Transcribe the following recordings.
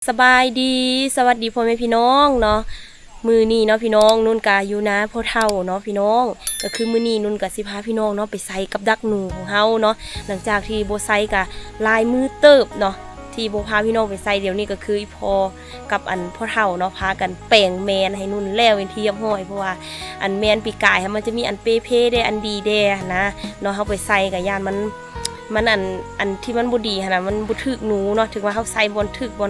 สบายดีสวัสดีพ่อแม่พี่น้องเนาะมือนี้เนาะพี่น้องนุ่นกาอยู่นะพ่อเฒ่าเนาะพี่น้องก็คือมือนี้นุ่นกะสิพาพี่น้องเนาะไปใส่กับดักหนูของเฮาเนาะหลังจากที่โบใส่กะลายมือเติบเนาะที่โบพาพี่น้องไปใส่เดี๋ยวนี้ก็คือพอกับอันพ่อเฒ่าเนาะพากันแปลงแมนให้นุ่นแล้วเป็นที่เรียบร้อยเพราะว่าอันแมนปีกายมันจะมีอันเป้ได้อันดีได้นะเนาะเฮาไปใส่กับยานมันอันที่มันบ่ดีหั่นน่ะมันบ่ถึกหนูเนาะถึงว่าเฮาใส่บ่ถึกบ่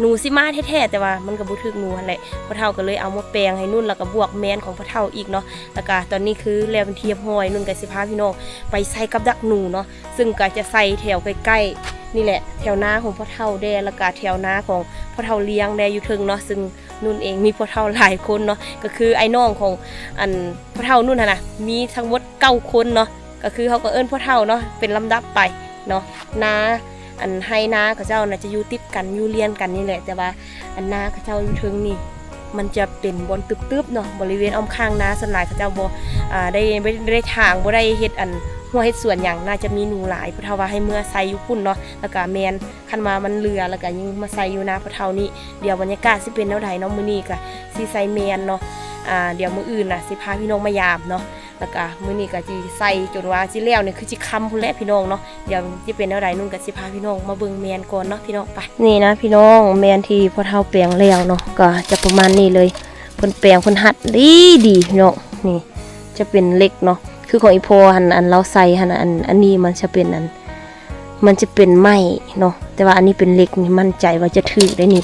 หนูสิมาแท้ๆแต่ว่ามันก็บ่ถึกหนูหั่นแหละพ่อเฒ่าก็เลยเอามาแปลงให้นุ่นแล้วก็บวกแมนของพ่อเฒ่าอีกเนาะแล้วก็ตอนนี้คือแล้วเป็นที่เรียบร้อยนุ่นก็สิพาพี่น้องไปใส่กับดักหนูเนาะซึ่งก็จะใส่แถวใกล้ๆนี่แหละแถวนาของพ่อเฒ่าแดแล้วก็แถวนาของพ่อเฒ่าเลี้ยงแดอยู่ถึงเนาะซึ่งนุ่นเองมีพ่อเฒ่าหลายคนเนาะก็คือไอ้น้องของอันพ่อเฒ่านุ่นหั่นน่ะมีทั้งหมด9คนเนาะก็คือเขาก็เอิ้นพ่อเฒ่าเนาะเป็นลำดับไปเนาะนาอันให้นาเขาเจ้าน่ะจะอยู่ติดกันอยู่เรียนกันนี่แหละแต่ว่าอันนาเขาเจ้าอยู่ถึงนี่มันจะเป็นบนตึบๆเนาะบริเวณอ้อมข้างนาส่วนหลายเขาเจ้าบ่ได้ทางบ่ได้เฮ็ดอันหัวเฮ็ดสวนหยังน่าจะมีหนูหลายเพราะว่าให้เมื่อใส่อยู่พุ่นเนาะแล้วก็แมนคันมามันเหลือแล้วก็ยังมาใส่อยู่นาเพราะเท่านี้เดี๋ยวบรรยากาศสิเป็นแนวใดเนาะมื้อนี้ก็สิใส่แมนเนาะเดี๋ยวมื้ออื่นน่ะสิพาพี่น้องมายามเนาะแล้วก็มื้อนี้ก็สิใส่จนว่าสิแล้วนี่คือสิค่ำพุ่นแหละพี่น้องเนาะเดี๋ยวสิเป็นแนวใดนุ่นก็สิพาพี่น้องมาเบิ่งแมนก่อนเนาะพี่น้องไปนี่นะพี่น้องแมนที่พ่อเฒ่าแปลงแล้วเนาะก็จะประมาณนี้เลยเพิ่นแปลงเพิ่นหัดดีพี่น้องนี่จะเป็นเล็กเนาะคือของอีพออันเราใส่อันนี้มันจะเป็นมันจะเป็นไม้เนาะแต่ว่าอันนี้เป็นเล็กนี่มั่นใจว่าจะถือได้นี่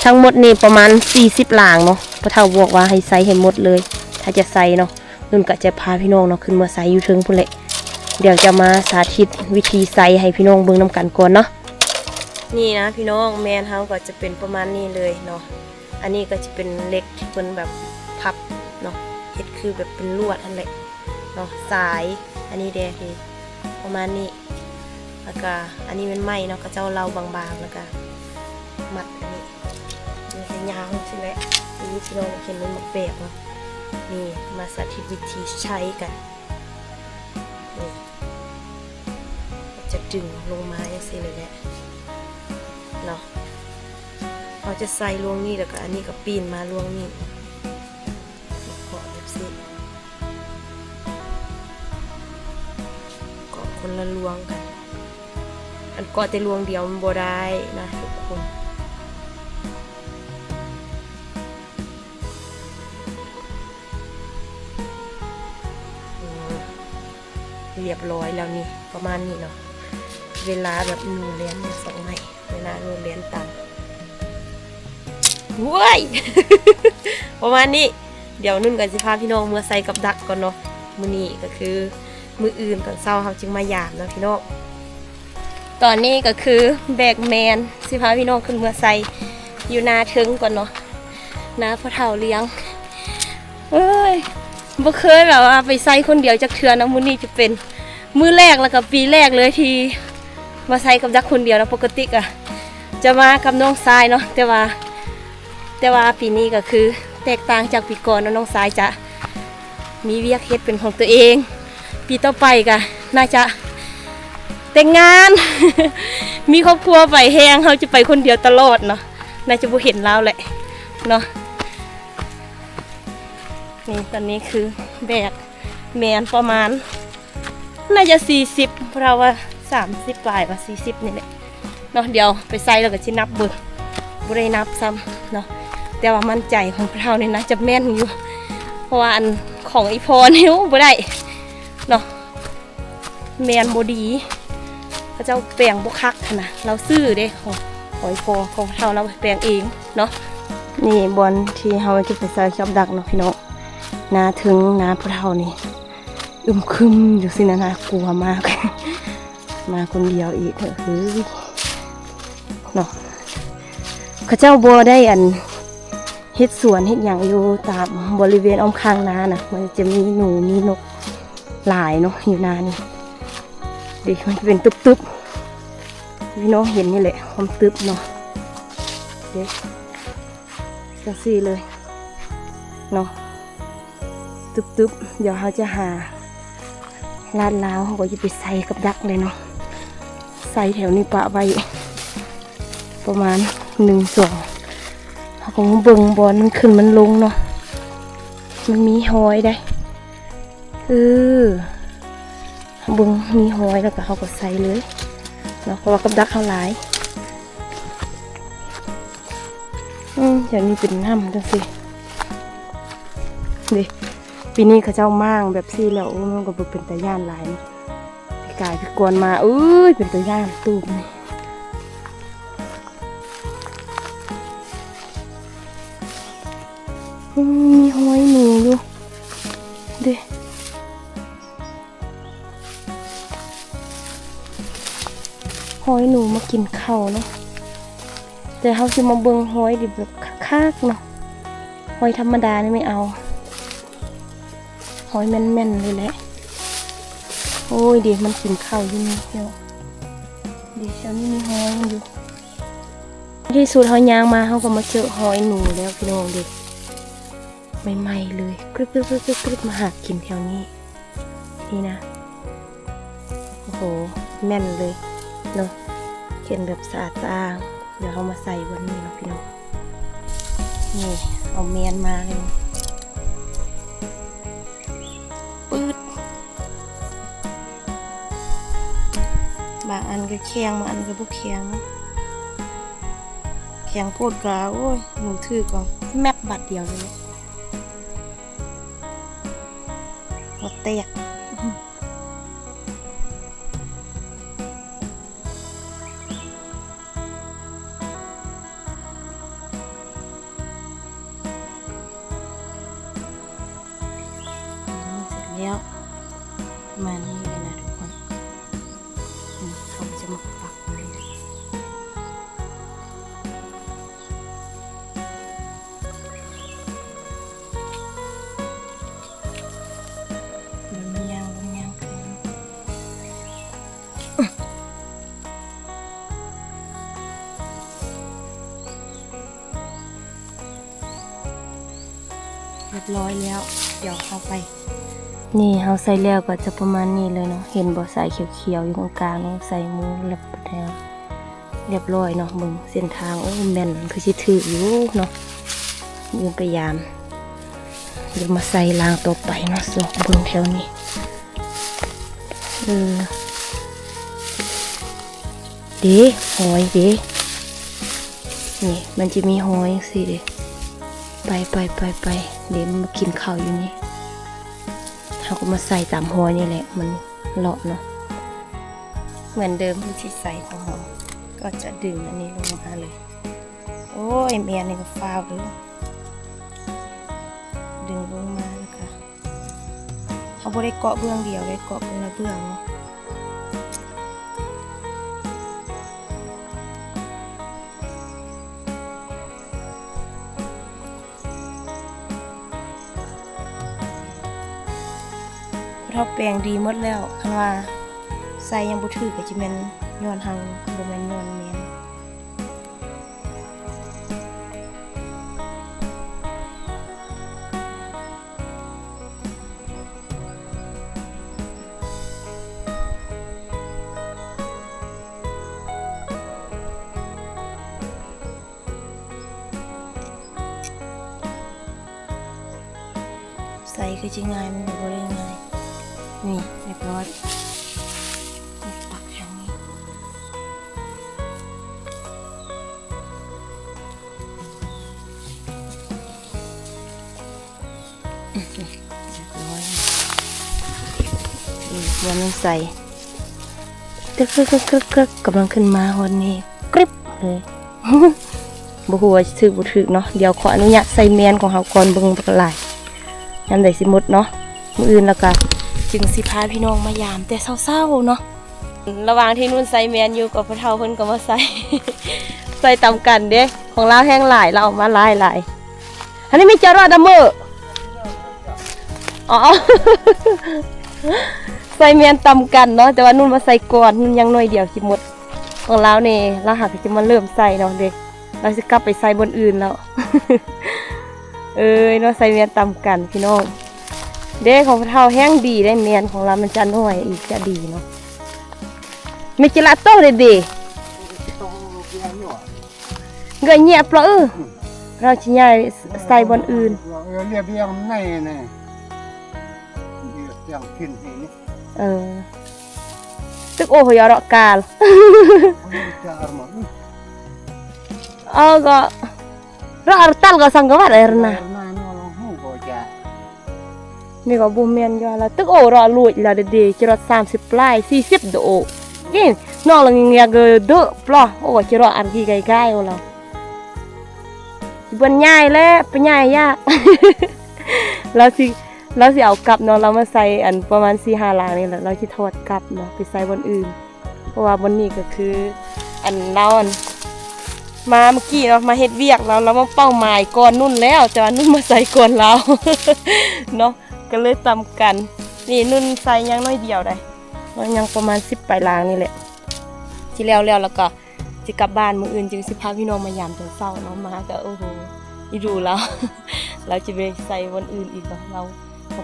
ทั้งหมดนี่ประมาณ40หลางเนาะพ่อเฒ่าบอกว่าให้ใส่ให้หมดเลยถ้าจะใส่เนาะนุ่นก็จะพาพี่น้องเนาะขึ้นมาใส่อยู่ถึงพุ่นแหละเดี๋ยวจะมาสาธิตวิธีใส่ให้พี่น้องเบิ่งนํกันก่อนเนาะนี่นะพี่น้องแมนเฮาก็จะเป็นประมาณนี้เลยเนาะอันนี้ก็จะเป็นเล็กที่เพิ่นแบบพับเนาะเฮ็ดคือแบบเป็นลวดนั่นแหละเนาะสายอันนี้แดงคือประมาณนี้แล้วก็อันนี้เป็นไม้เนาะก็เจ้าเราบางๆแล้วก็มัดอันนี้มันจะยาวใช่ไหมนี่พี่น้องเห็นมันมาเปียกเนาะนี่มาสาธิตวิธีใช้กันนี่จะดึงลงมาอย่างนี้เลยแหละเนาะเราจะใส่ลวงนี่แล้วก็อันนี้ก็ปีนมาลวงนี่เกาะแบบนี้เกาะคนละลวงกันอันเกาะแต่ลวงเดียวมันบ่ได้นะทุกคนเรียบร้อยแล้วนี่ประมาณนี้เนาะเวลาแบบหนูเลี้ยนสองไม้เวลาหนูเลี้ยนต่ำว้ย ประมาณนี้เดี๋ยวนุ่นกับสิพาพี่น้องเมื่อใส่กับดักก่อนเนาะมื้อนี้ก็คือมื้ออื่นตอนเช้าเขาจึงมายามเนาะพี่น้องตอนนี้ก็คือแบกแมนสิพาพี่น้องขึ้นเมื่อใส่อยู่นาถึงก่อนเนาะนาพ่อเฒ่าเลี้ยงเอ้ยบ่เคยแบบว่าไปใส่คนเดียวจักเทื่อนะมื้อนี้จะเป็นมื้อแรกแล้วก็ปีแรกเลยที่มาใส่กับดักคนเดียวนะปกติอะจะมากับน้องทรายเนาะแต่ว่าปีนี้ก็คือแตกต่างจากปีก่อนน้องทรายจะมีเวียกเฮ็ดเป็นของตัวเองปีต่อไปก็น่าจะแต่งงาน มีครอบครัวไปแฮงเขาจะไปคนเดียวตลอดเนาะน่าจะบ่เห็นเราแหละเนาะนี่ตอนนี้คือแบกแมนประมาณน่าจะ40เพราะว่า30ปลายว่า40นี่แหละเนาะเดี๋ยวไปใส่แล้วก็สินับเบิ่งบ่ได้นับซ้ำเนาะแต่ว่ามั่นใจของเราเนี่ยนะจะแม่นอยู่เพราะว่าอันของอีพอนิ้วบ่ได้เนาะแมนบ่ดีพระเจ้าแปลงบ่คักนะเราซื้อเด้ของอีพอของเราแปลงเองเนาะนี่บอลที่เฮาจะไปใส่ชอบดักเนาะพี่น้องนาถึงนาพระเฒ่านี่คึมอยู่สินะกลัวมาก มาคนเดียวอีกเถอะคือเนาะข้าเจ้าบัวได้อันเฮ็ดสวนเฮ็ดอย่างอยู่ตามบริเวณอ้อมข้างนานะมันจะมีหนูมีนกหลายเนาะอยู่นานี่เด็กมันเป็นตึบๆพี่น้องเห็นนี่แหละความตึบเนาะเด็กจะซี่เลยเนาะตึบๆเดี๋ยวเขาจะหาลาดล้าวเขาก็จะไปใส่กับดักเลยเนาะใส่แถวนี้ปะไว้ประมาณ 1 2เขาก็เบิ่งบอลมันขึ้นมันลงเนาะมันมีหอยได้เบิ่งมีหอยแล้วก็เขาก็ใส่เลยเนาะเพราะว่ากับดักเขาหลายเดี๋ยวนี้เป็นน้ำจังสิดิปีนี้เขาเจ้าม่างแบบซี่แล้วมันก็เป็นตะย่านหลายกายพี่กวนมาเป็นตะย่านตูมนี่มีหอยหนูอยู่เด้หอยหนูมากินข้าวเนาะแต่เขาจะมาเบิ่งหอยดิแบบคักๆเนาะหอยธรรมดานี่ไม่เอาหอยแม่นๆเลยแหละโอ้ยเดี๋ยวมันกินข้าวอยู่นี่เดี๋ยวเช้านี้มีหอยมันอยู่ที่สุดเขายางมาเขาก็มาเจอหอยหนูแล้วพี่น้องเด็กใหม่ๆเลยกรึบมาหากินแถวนี้นี่นะโอ้โหแม่นเลยเนาะเข็นแบบสะอาดสะอ้างเดี๋ยวเขามาใส่บนนี้นะพี่น้องนี่เอาเมียนมาเลยปืดบางอันก็แข็งบางอันก็บุกแข็งแข็งโพดกาโอ้ยหนูถือก่อนแมบบัดเดียวเลยหัวแตกแล้วมานี่เลยนะทุกคนเขาจะมาปักเลยมันยังขึ้นเรียบร้อยแล้วเดี๋ยวเข้าไปนี่เขาใส่แล้วก็จะประมาณนี้เลยเนาะเห็นบ่ใส่เขียวๆอยู่ตรงกลางเนาะใส่มือแล้วเรียบร้อยเนาะมึงเส้นทางโอ้แม่นคือสิถืออยู่เนาะยืนพยายามเดี๋ยวมาใส่รางต่อไปเนาะสอกเบิ่งแถวนี้เด้หอยเด้นี่มันจะมีหอยสิเด้ไปเดี๋ยวมันมากินข้าวอยู่นี่เขาก็มาใส่ตามหัวนี่แหละมันเลาะเนาะเหมือนเดิมที่ใส่ของเราก็จะดึงอันนี้ลงมาเลยโอ้ยเมียนี่ก็ฟาวเลยดึงลงมาแล้วก็เขาไม่ได้เกาะเบื้องเดียวได้เกาะเป็นละเบื้องเนาะเท่าแปลงดีหมดแล้วคันว่าใส่ยังบ่ถือก็จะเป็นย้อนหังบ่แม่นย้อนเมียนใส่คือจะง่ายมันบ่ได้ง่ายนี่เรียบร้อยตักอย่างนี้เรียบร้อยหัวน้ำใส่กึกกำลังขึ้นมาวันนี้กริบเลยบ่ฮู้ว่าถือบ่ถือเนาะเดี๋ยวขออนุญาตใส่แมนของเฮาก่อนเบิ่งบักหลายยามใดสิหมดเนาะมื้ออื่นแล้วก็จึงสิพาพี่น้องมายามแต่เศร้าๆเนาะระหว่างที่นุ่นใส่แมนอยู่กับพ่อเฒ่าเพิ่นก็มาใส่ ใส่ตามกันเด้ของเราแห้งหลายเราเอามาหลายอันนี้มีจรวดดัมเมอร์อ๋อ ใส่แมนตามกันเนาะแต่ว่านุ่นมาใส่ก่อนนุ่นยังหน่อยเดียวสิหมดของเราเนี่ยเราหากจะมาเริ่มใส่เนาะเด็กเราจะกลับไปใส่บนอื่นแล้ว เนาะใส่แมนตามกันพี่น้องเด้ของเท่าแห้งดีได้เมียนของเรามันจะน้อยอีกจะดีเนาะไม่จิละโต้เลยดิ เงยเงียบเหรอเราจะย้ายใส่บนอื่นเรียบเรียงในนี่เรียงขึ้นนี่ตึกโอ้โหยอรกาลก็เราตัลก็สังกัดอะไรนะนี่ก็บูมเมียนยอละตึกโอ้เราลุยละเด็กๆจะรอ30 ปลาย40 โดยิ่งน้องเราเงี้ยก็เด้อปลอโอ้จะรออันกี่ไกลๆเราบนง่ายแล้วเป็นง่ายยากเราสิเอากลับเนาะเรามาใส่อันประมาณ4-5 หลังนี่แหละเราสิทอดกลับเนาะไปใส่บนอื่นเพราะว่าบนนี้ก็คืออันเรามาเมื่อกี้เนาะมาเฮ็ดเวียกเรามาเป้าหมายก่อนนุ่นแล้วแต่ว่านุ่นมาใส่ก่อนเราเนาะก็เลยตำกันนี่นุ่นใส่ยังน้อยเดียวได้ยังประมาณ10 ปลายหลังนี่แหละที่แล้วก็จะกลับบ้านมื้ออื่นจึงสิพาพี่น้องมายามตอนเช้าเนาะมาก็โอ้โหอีดูแล้ว เราจะไปใส่วันอื่นอีกเรา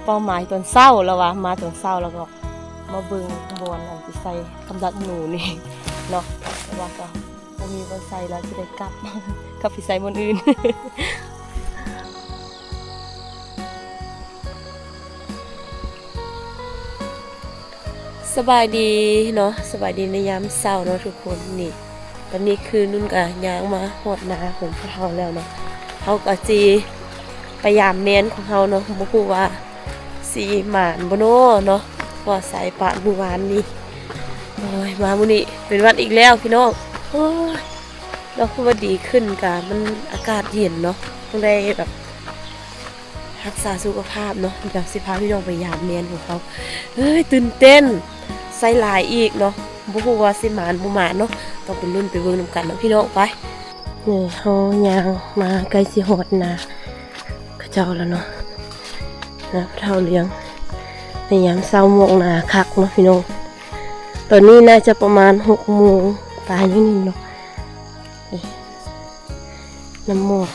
เป้าหมายตอนเช้าแล้ววะมาตอนเช้าแล้วก็มาเบิ่งบอนอันที่ใส่กำลังหนูนี่เนาะแต่ว่าก็บ่มีวันใส่แล้วจะได้กลับ กลับไปใส่วันอื่น สบายดีเนาะสบายดีในยามเช้าเนาะทุกคนนี่ตอนนี้คือนุ่นกับย่างมาหอดนาของพวกเราแล้วเนาะเขาก็จีพยายามเน้นของเขาเนาะบ่ฮู้ว่าสีหมานบ่โนเนาะว่าสายปานเมื่อวานนี้โอ้ยมามื้อนี้เป็นวันอีกแล้วพี่น้องโอ้ยเราคือว่าดีขึ้นกะมันอากาศเย็นเนาะต้องได้แบบรักษาสุขภาพเนาะเดี๋ยวสิพาพี่น้องไปยามเน้นของเขาเฮ้ยตื่นเต้นใส่หลายอีกเนาะบ่ฮู้ว่าสิหมานบ่หมานเนาะต้องไปลุ้นไปเบิ่งนำกันเนาะพี่น้องไปนี่เฮาย่างมาใกล้สิฮอดนาเขาเจ้าแล้วเนาะนะเท่าเลี้ยงในยามเช้าโมงนาคักเนาะพี่น้องตอนนี้น่าจะประมาณ6 โมงปลายนิดนึงเนาะน้ำหมอก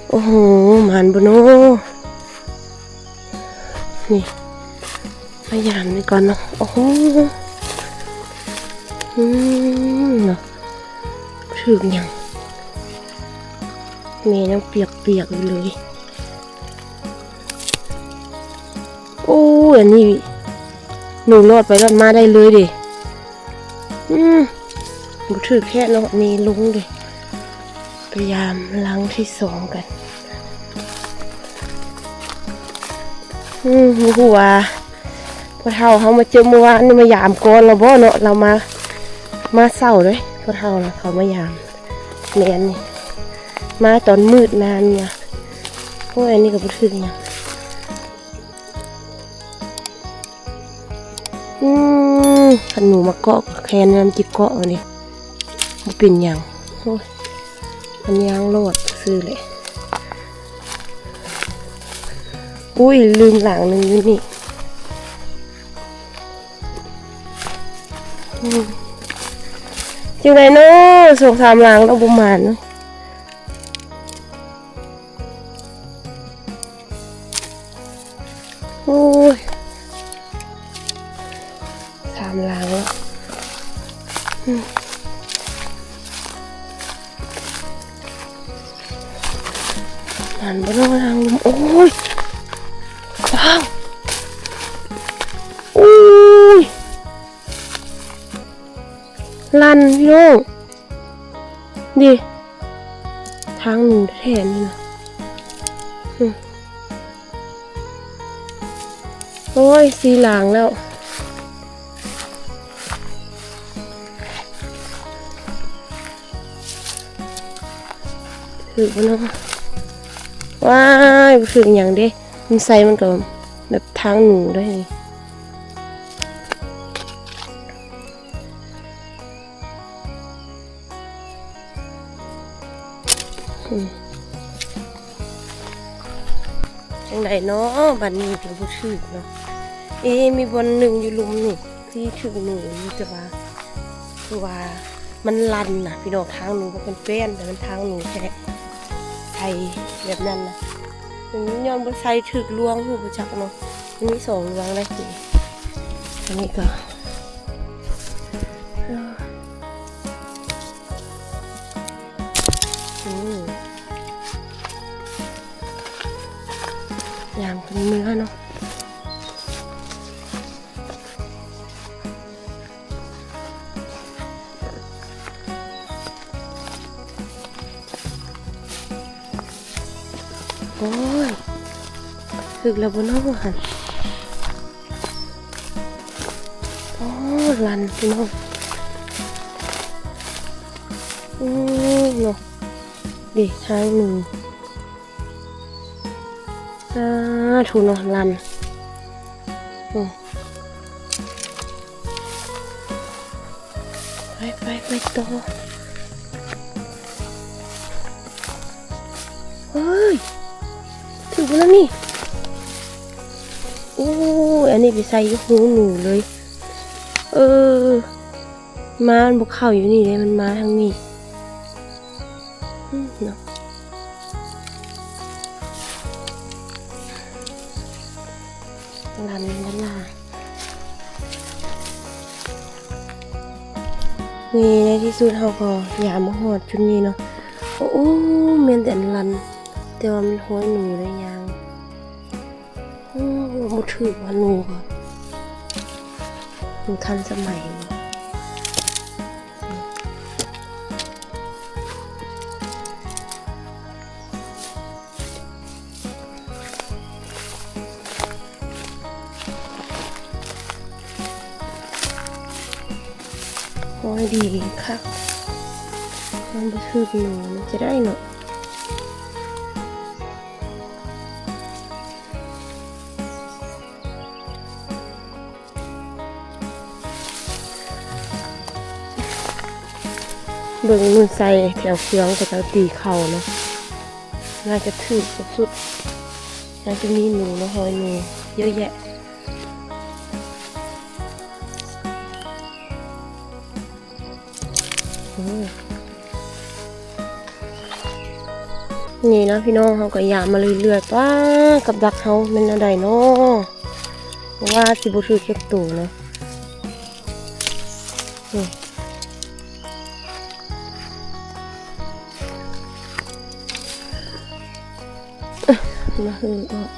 โอ้โหมันบ่เนาะนี่พยายามนี่ก่อนเนาะโอ้โหเนาะถึงยังเมย์ยังเปียกอยู่เลยโอ้อันนี้หนูรอดไปรอดมาได้เลยดิบุถือแค่เนาะนี่ลุงดิพยายามล้างที่2กันหัวพอเท่าเขามาเจอเมื่อวานนี่มายามก่อนเราบ่เนาะเรามาเศร้าเลยพอเท่านะเขามายามแมนนี่มาตอนมืดนานเนี่ยโอ้ยอันนี้ก็บ่ถึงเนี่ยขนูมาเกาะแคนน้ำจิกเกาะนี่มันเป็นอย่างโอ้ยมันยางโลดซื้อเลยอุ้ยลืมหลังหนึ่งอยู่นี่จังไรเนาะ2-3 หลังเราบุมานเนาะโอ้ย3 หลังแล้วมันบ่ต้องล้างโอ้ยว้าวโอ้ยลั่นพี่น้องดิทางหนูแทนนี่นะโอ้ย4 หลังแล้วถือว่าเนาะว้ายถึงอย่างเด้มันใส่มันก็แบบทางหนูได้เลยจังไหนเนาะบัดนี้ถึงผู้ถือเนาะมีบนหนึ่งอยู่ลุมนี่ที่ถึงหนูนี่จะว่าคือว่ามันลันนะพี่น้องทางหนูเป็นแป้นแต่มันทางหนูแค่ไทยแบบนั้นนะอย่างนี้ย้อนบนไซถึกลวงหูประจักเนาะมันมี2 ลวงได้สิอันนี้ก็ อย่างเป็นเนื้อเนาะโอ้ยถึกแล้วบนห้องหันโอ้ลันพี่น้องเนาะดิทางหนึ่งถูเนาะลันไปต่อเฮ้ยถึงแล้วนี่โอ้ยอันนี้ไปใส่หูหนูเลยม้ามันบุกเข้าอยู่นี่เลยมันมาทางนี้เนาะลันลานี่ในที่สุดเขาก็ยามมาหอดจุดนี้เนาะโอ้เมียนแต่ลันแต่ว่ามันห้อยหนูได้ยังมุดถือว่าหนูก็มันทันสมัยห้อยดีค่ะมันมุดถือหนูมันจะได้เนาะเบิ่งมือใส่แถวเครื่องกับเจ้าตีเข่าเนาะน่าจะถือสุดๆน่าจะมีหนูนะหอยหนูเยอะแยะนี่นะพี่น้องเขาก็ยามมาเรื่อยๆป้ากับดักเขาเป็นอะไรเนาะเพราะว่าสิบุถือเก็บตู่เนาะมาหือออก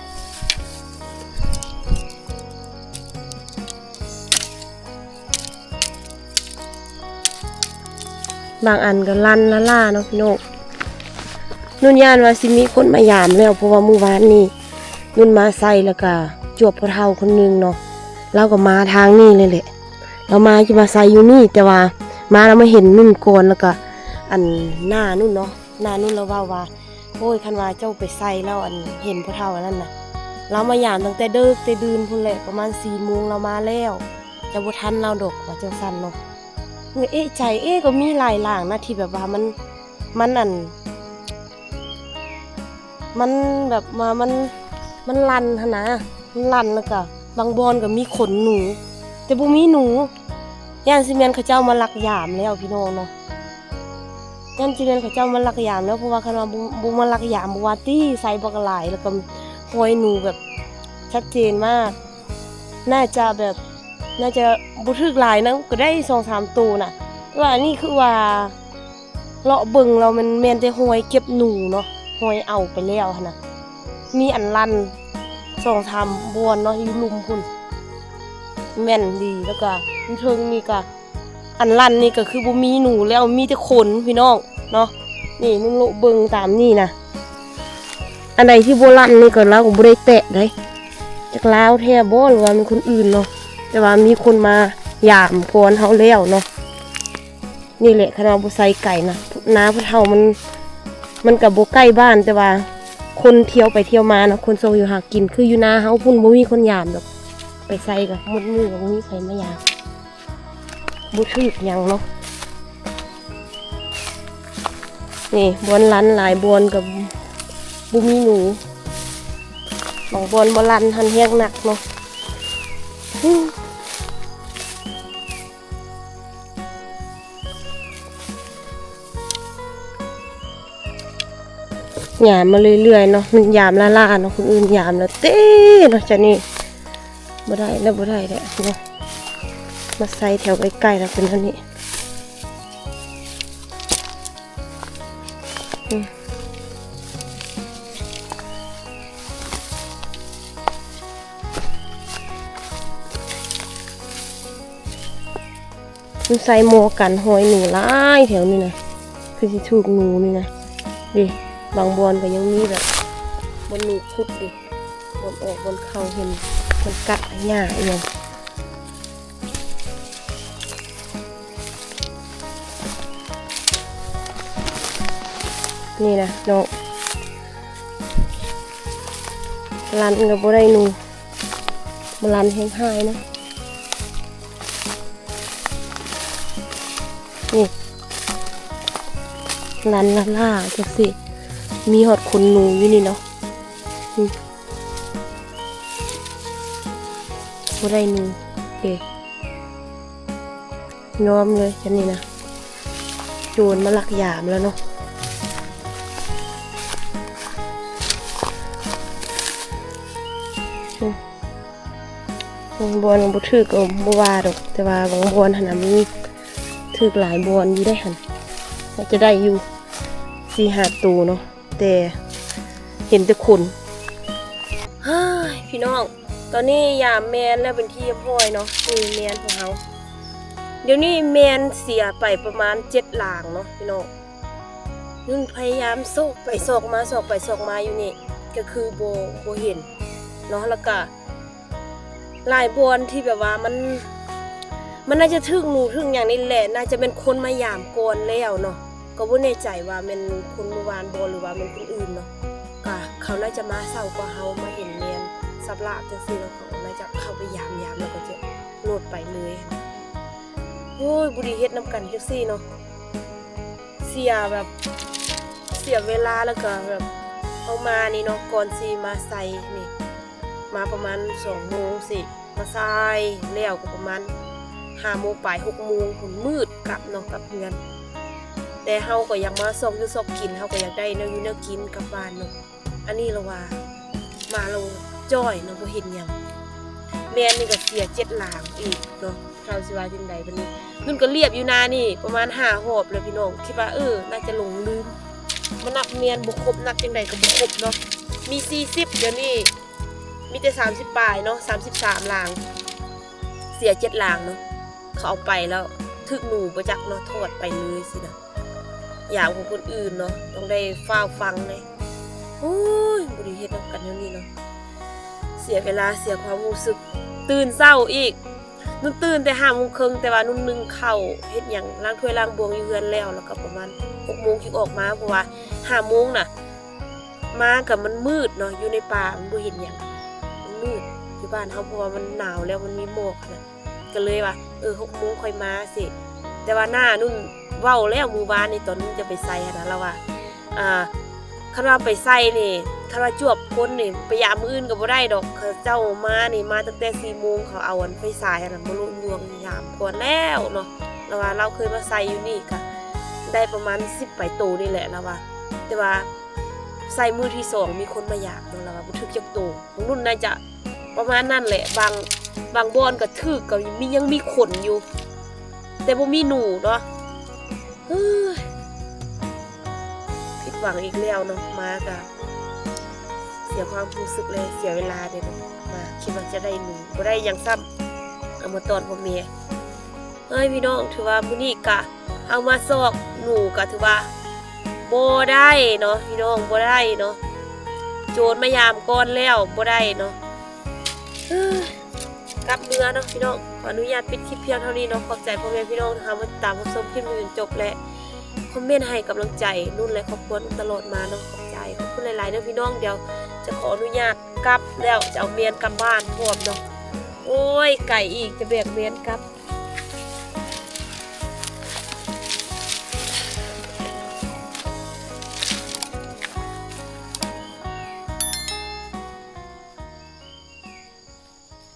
บางอันก็ลั่นละล่าเนาะพี่น้องนุ่นยานว่าสิมีคนมายามแล้วเพราะว่ามื้อวานนี้นุ่นมาใส่แล้วก็จวบพ่อเฒ่าคนนึงเนาะเราก็มาทางนี้เลยแหละเรามาจะมาใส่อยู่นี่แต่ว่ามาเรามาเห็นนุ่นก่อนแล้วก็อันหน้านุ่นเนาะหน้านุ่นเราว่าโอ้ยคันว่าเจ้าไปใส่แล้วอันเห็นพ่อเฒ่าอันนั้นน่ะเรามายามตั้งแต่เดึกแต่ดื่นพุ่นแหละประมาณ 4 โมงเรามาแล้วจะบ่ทันเราดอกว่าจังซั่นเนาะเอ๊ะใจก็มีหลายหลางนะที่แบบว่ามันอันมันแบบมามันลันหั่นนะมันลันแล้วก็บางบอนก็มีขนหนูแต่บ่มีหนูย่านซีเมนต์เขาเจ้ามาลักยามแล้วพี่น้องเนาะย่านซีเมนต์เขาเจ้ามาลักยามแล้วเพราะว่าคันว่าบ่มาลักยามบ่ว่าตี้ใส่บักหลายแล้วก็ห้อยหนูแบบชัดเจนมากน่าจะบ่ถึกหลายนะก็ได้ 2-3 ตัวน่ะว่านี่คือว่าเลาะเบิ่งเรามันแม่นแต่ห้อยเก็บหนูเนาะห้อยเอาไปแล้วหั่นน่ะมีอันลัน2-3บวนเนาะอยู่ลุมพุ่นแม่นดีแล้วก็มีเทิงนี่ก็อันลันนี่ก็คือบ่มีหนูแล้วมีแต่ขนพี่น้องเนาะนี่นุ่งโลเบิ่งตามนี่นะอันใดที่บ่ลันนี่ก็เราก็บ่ได้แตะได้จักลาวแท้บ่หรือว่ามันคนอื่นเนาะแต่ว่ามีคนมายามก่อนเฮาแล้วเนาะนี่แหละคณะบ่ใส่ไก่นะน้าพ่อเฒ่ามันก็บ่ใกล้บ้านแต่ว่าคนเที่ยวไปเที่ยวมานะคนโซอยู่หากินคืออยู่นาเฮาพุ่นบ่มีคนยามดอกไปใส่ก็หมดมือก็บ่มีไผมายามบ่ถึกหยังเนาะนี่บอนลันหลายบอนกับบ่มีหนูบางบอนบ่ลันหันแฮงหนักเนาะยามมาเรื่อยๆเนาะมันยามล่าๆเนาะคนอื่นยามแล้วเต้เนาะจ้ะนี่บ่ได้แล้วเนาะมาใส่แถวใกล้ๆแล้วเป็นเท่านี้ มันใส่หมอกันหอยหนูหลายแถวนี้นะคือสิถูกหนูนี่นะดิบางบอนก็ยังมีแบบบนหนูคุดดิบนออกบนเขาเห็นมันกัดหญ้าอีหยังนี่นะเนาะรันกับบ่ได้หนูมารันแห้งหายนะนี่รันล่าจังสิมีหอดขนหนูอยู่นี่เนาะบ่ได้หนูเอ๊ะยอมเลยฉันนี่นะโจรมาลักยามแล้วเนาะบางบอนบ่ถือก็บ่ว่าดอกแต่ว่าบางบอนหั่นน่ะมันถือหลายบอนอยู่ได้หั่นจะได้อยู่4-5ตัวเนาะแต่เห็นแต่คนเฮ้ยพี่น้องตอนนี้ยามแมนแล้วเป็นที่เรียบร้อยเนาะนี่แมนของเขาเดี๋ยวนี้แมนเสียไปประมาณ7หลางเนาะพี่น้องนุ่นพยายามโซกไปโซกมาโซกไปโซกมาอยู่นี่ก็คือโบเห็นเนาะแล้วก็หลายบอนที่แบบว่ามันน่าจะถึงหนูถึงอย่างนี้แหละน่าจะเป็นคนมายามก่อนแล้วเนาะก็บ่แน่ใจว่าเป็นคนเมื่อวานบ่หรือว่าเป็นคนอื่นเนาะก็เขาน่าจะมาเศร้ากว่าเฮามาเห็นแมนสับลาบจังซี่แล้วเขาน่าจะเข้าไปยามแล้วก็จะโลดไปเลยโอ้ยบ่ได้เฮ็ดนำกันจังซี่เนาะเสียเวลาแล้วก็แบบเอามานี่เนาะก่อนสิมาใส่นี่มาประมาณ2 โมงสิมาใส่แล้วก็ประมาณ5 โมงปลาย6 โมงพุ่นมืดกลับเนาะกลับเฮือนแต่เฮาก็อยากมาซอกอยู่ซอกกินเฮาก็อยากได้แนวอยู่แนวกินกลับบ้านเนาะอันนี้เราว่ามาเราจ้อยเนาะบ่เห็นหยังแม่นนี่ก็เสีย7หลางอีกเนาะเราสิว่าจังไดบัดนี้นุ่นก็เรียบอยู่นานี่ประมาณ5 หอบเลยพี่น้องคิดว่าน่าจะหลงลืมมานับเมียนบ่ครบนับจังไดก็บ่ครบเนาะมี40เดี๋ยวนี้มีแต่30ปลายเนาะ33หลางเสีย7หลางเนาะเขาเอาไปแล้วถึกหนูบ่จักเนาะทอดไปเลยสินะอย่างของคนอื่นเนาะต้องได้เฝ้าฟังเลยโอ้ยบ่ได้เฮ็ดนำกันเท่านี้เนาะเสียเวลาเสียความรู้สึกตื่นเช้าอีกนุ่นตื่นแต่5 โมงครึ่งแต่ว่านุ่นนึ่งข้าวเฮ็ดหยังล้างถ้วยล้างบวงอยู่เฮือนแล้วก็ประมาณ6 โมงคิดออกมาเพราะว่า5 โมงน่ะมากับมันมืดเนาะอยู่ในป่ามันบ่เห็นหยังมันมืดอยู่บ้านเฮาเพราะว่ามันหนาวแล้วมันมีหมอกนะก็เลยว่า6 โมงค่อยมาสิแต่ว่าหน้านุ่นเว้าแล้วมื้อวานนี่ตอนนุ่นจะไปใส่นะแล้วว่าคันว่าไปใส่นี่คันว่าจวบคนนี่ไปยามมื้ออื่นก็บ่ได้ดอกเขาเจ้ามานี่มาตั้งแต่4 โมงเขาเอาอันไฟฉายน่ะมาลุยวงยามก่อนแล้วเนาะแล้วว่าเราเคยมาใส่อยู่นี่ก็ได้ประมาณ10 ไปโตนี่แหละแล้วว่าแต่ว่าใส่มื้อที่2มีคนมายามเนาะแล้วว่าบ่ถึกจักโตของนุ่นน่าจะประมาณนั้นแหละบางบอนก็ถึกก็ยังมีขนอยู่แต่บ่มีหนูเนาะผิดหวังอีกแล้วเนาะมาก็เสียความรู้สึกเลยเสียเวลาเลยเนาะมาคิดว่าจะได้หนูบ่ได้ยังซ้ำเอามาตอนพ่อแม่พี่น้องถือว่ามื้อนี้ก็เอามาซอกหนูก็ถือว่าบ่ได้เนาะพี่น้องบ่ได้เนาะโจรมายามก่อนแล้วบ่ได้เนาะกลับเรือเนาะพี่น้องขออนุญาตปิดคลิปเพียงเท่านี้เนาะขอบใจพ่อแม่พี่น้องนะคะมาติดตามรับชมคลิปจนจบและคอมเมนต์ให้กำลังใจนุ่นและครอบครัวตลอดมาเนาะขอบใจขอบคุณหลายๆเด้อพี่น้องเดี๋ยวจะขออนุญาตกลับแล้วจะเอาเมียนกลับบ้านพร้อมเนาะโอ้ยไก่อีกจะแบกเมียนกลับ